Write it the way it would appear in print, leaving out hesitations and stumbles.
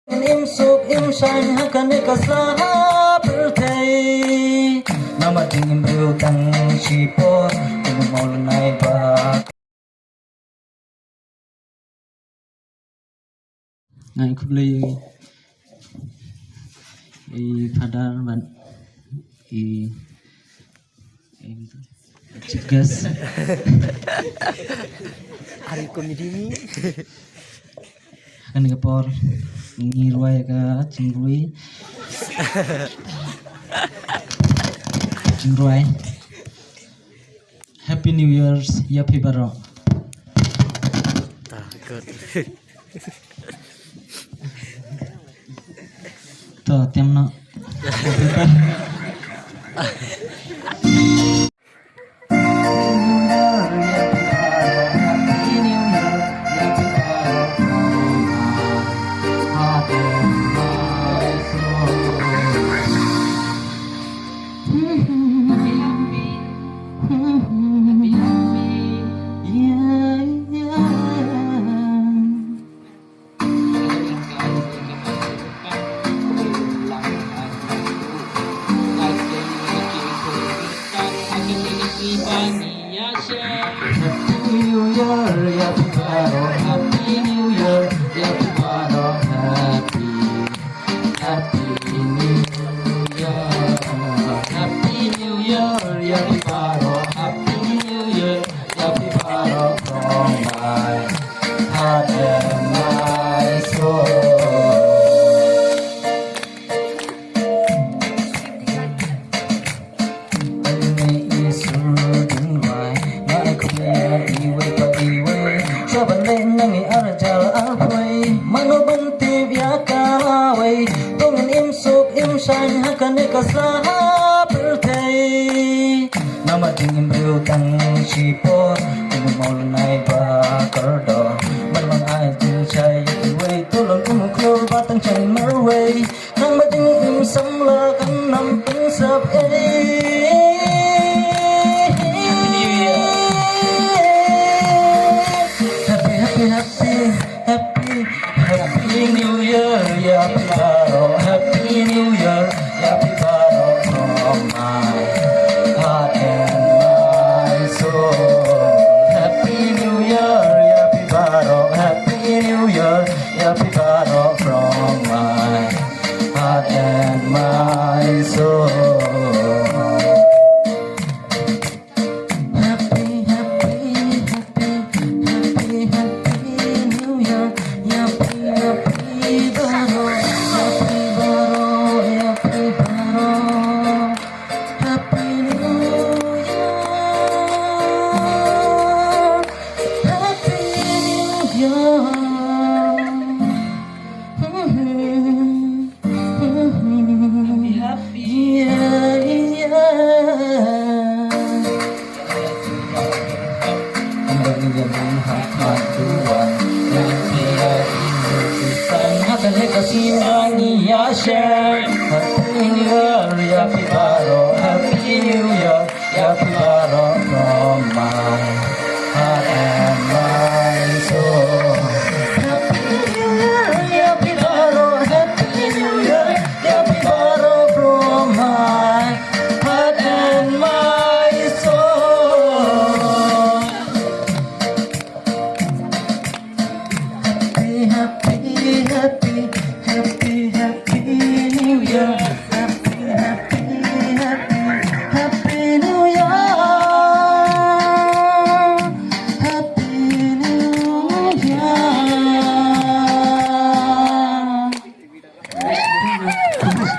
Im suk im shine hakan kasla birthday nama ding bru tang shipor tumol nai ba ngai kublai padar ban cigas hari komedi ini kan ngepor ngirwai ka cingrui Happy New Year's ya pibaro takut to tiamno Happy New Year, ya pibaro. Happy New Year, ya pibaro. Happy New Year. Happy New Year, ya pibaro. Happy New Year, ya pibaro. From my heart and my soul. Saban nangi arjal alpoi mano banti biakawai tongin im suk im shine hakan kasla birthday nama ding bru tang shipor tumol nai ba kardo malwang ai tin chai wei tulon klor batang chai marway nang bading im samla kan nam ping sap Happy New Year, ya pibaro. Happy New Year, ya pibaro. From my heart and my soul. Happy New Year, ya pibaro. Happy New Year, ya pibaro. From my heart and my soul. Happy New Year, ya pibaro. Happy New Year, ya pibaro. From my heart and my soul. Happy New Year, ya pibaro. Happy New Year, ya pibaro. From my heart and my soul. Happy, happy, happy, happy.